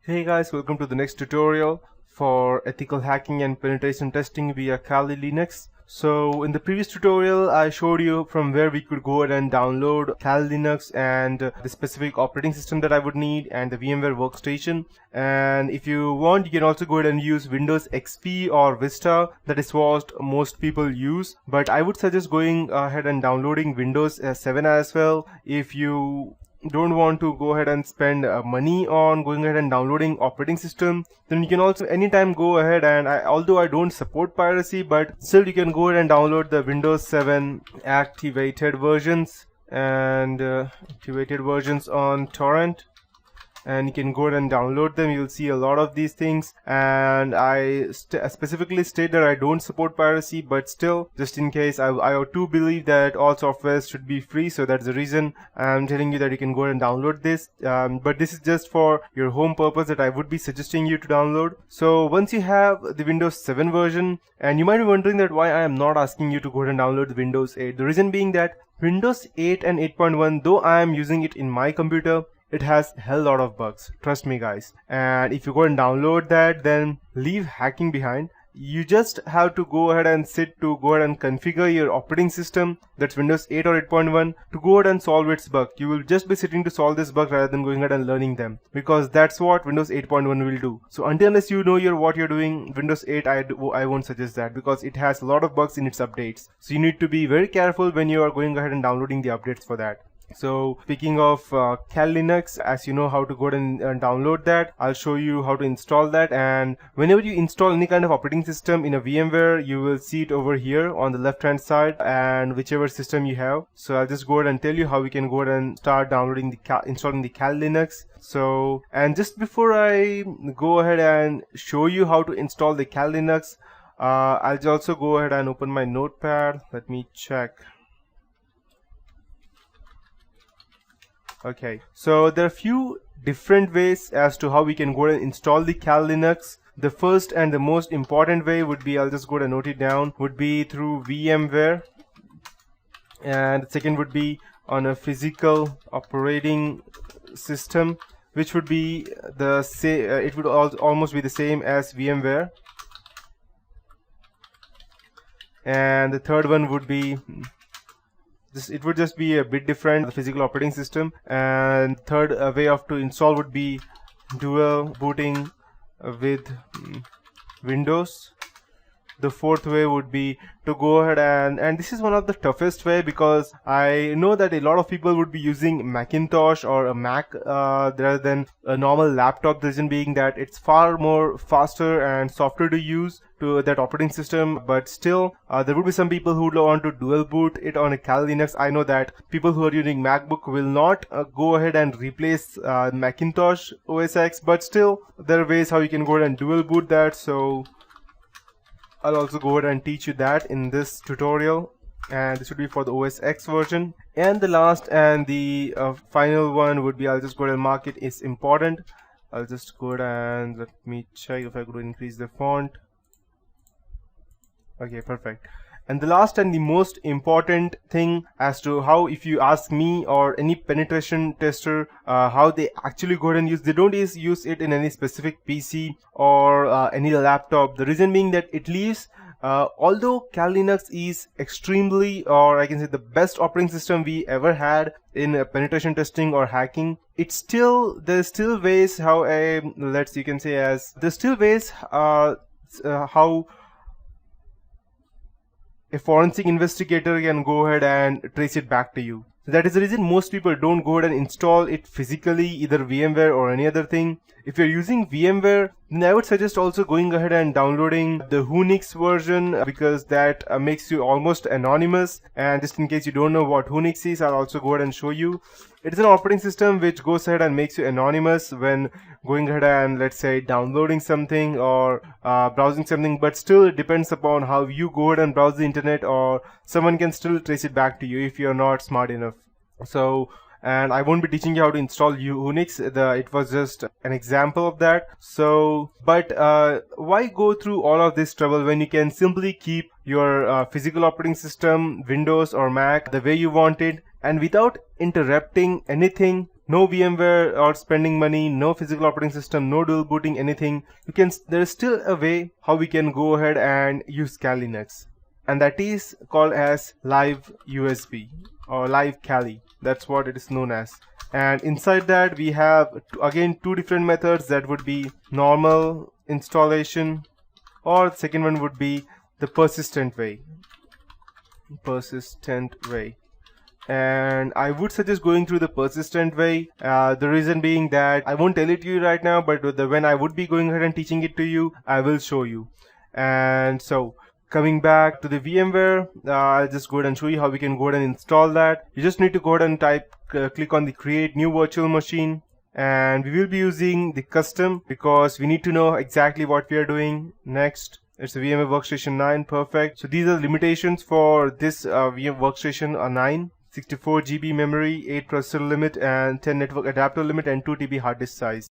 Hey guys, welcome to the next tutorial for ethical hacking and penetration testing via Kali Linux. So in the previous tutorial I showed you from where we could go ahead and download Kali Linux and the specific operating system that I would need and the VMware workstation. And if you want, you can also go ahead and use Windows XP or Vista. That is what most people use, but I would suggest going ahead and downloading Windows 7 as well. If you don't want to go ahead and spend money on going ahead and downloading operating system, then you can also anytime go ahead and although I don't support piracy, but still you can go ahead and download the Windows 7 activated versions on torrent, and you can go ahead and download them. You'll see a lot of these things, and I specifically state that I don't support piracy, but still, just in case, I too believe that all softwares should be free, so that's the reason I'm telling you that you can go ahead and download this. But this is just for your home purpose that I would be suggesting you to download. So once you have the Windows 7 version, and you might be wondering that why I am not asking you to go ahead and download the Windows 8. The reason being that Windows 8 and 8.1, though I am using it in my computer, it has hell lot of bugs, trust me guys. And if you go and download that, then leave hacking behind. You just have to go ahead and go ahead and configure your operating system, that's Windows 8 or 8.1, to go ahead and solve its bug. You will just be sitting to solve this bug rather than going ahead and learning them, because that's what Windows 8.1 will do. So unless you know what you're doing, Windows 8 I won't suggest that, because it has a lot of bugs in its updates. So you need to be very careful when you are going ahead and downloading the updates for that. So speaking of Kali Linux, as you know how to go ahead and download that, I'll show you how to install that. And whenever you install any kind of operating system in a VMware, you will see it over here on the left hand side, and whichever system you have. So I'll just go ahead and tell you how we can go ahead and start downloading installing the Kali Linux. So, and just before I go ahead and show you how to install the Kali Linux, I'll also go ahead and open my notepad. Let me check. Okay, so there are a few different ways as to how we can go and install the Kali Linux. The first and the most important way would be, I'll just go and note it down, would be through VMware, and the second would be on a physical operating system, which would be the same. It would almost be the same as VMware, and the third one would be it would just be a bit different, the physical operating system. And third way to install would be dual booting with Windows. The fourth way would be to go ahead and this is one of the toughest way, because I know that a lot of people would be using Macintosh or a Mac rather than a normal laptop. The reason being that it's far more faster and softer to use to that operating system, but still there would be some people who would want to dual boot it on a Kali Linux. I know that people who are using MacBook will not go ahead and replace Macintosh OS X, but still there are ways how you can go ahead and dual boot that. So I'll also go ahead and teach you that in this tutorial, and this would be for the OS X version. And the last and the final one would be, I'll just go ahead and mark it is important. I'll just go ahead and let me check if I could increase the font. Okay, perfect. And the last and the most important thing as to how, if you ask me or any penetration tester, how they actually go ahead and use, they don't use it in any specific PC or any laptop. The reason being that it leaves, although Kali Linux is extremely, or I can say the best operating system we ever had in penetration testing or hacking, there's still ways how how a forensic investigator can go ahead and trace it back to you. So that is the reason most people don't go ahead and install it physically, either VMware or any other thing. If you're using VMware, then I would suggest also going ahead and downloading the Whonix version, because that makes you almost anonymous. And just in case you don't know what Whonix is, I'll also go ahead and show you. It's an operating system which goes ahead and makes you anonymous when going ahead and, let's say, downloading something or browsing something, but still it depends upon how you go ahead and browse the internet, or someone can still trace it back to you if you're not smart enough. So, and I won't be teaching you how to install Whonix. It was just an example of that. So, but why go through all of this trouble when you can simply keep your physical operating system, Windows or Mac, the way you want it, and without interrupting anything, no VMware or spending money, no physical operating system, no dual booting, anything, there is still a way how we can go ahead and use Kali Linux, and that is called as Live USB or Live Kali. That's what it is known as. And inside that we have again two different methods. That would be normal installation, or the second one would be the persistent way. And I would suggest going through the persistent way. The reason being that I won't tell it to you right now, but when I would be going ahead and teaching it to you, I will show you. And so coming back to the VMware, I'll just go ahead and show you how we can go ahead and install that. You just need to go ahead and click on the create new virtual machine, and we will be using the custom because we need to know exactly what we are doing. Next, it's a VMware Workstation 9. Perfect. So these are the limitations for this VMware Workstation 9. 64 GB memory, 8 processor limit, and 10 network adapter limit, and 2 TB hard disk size.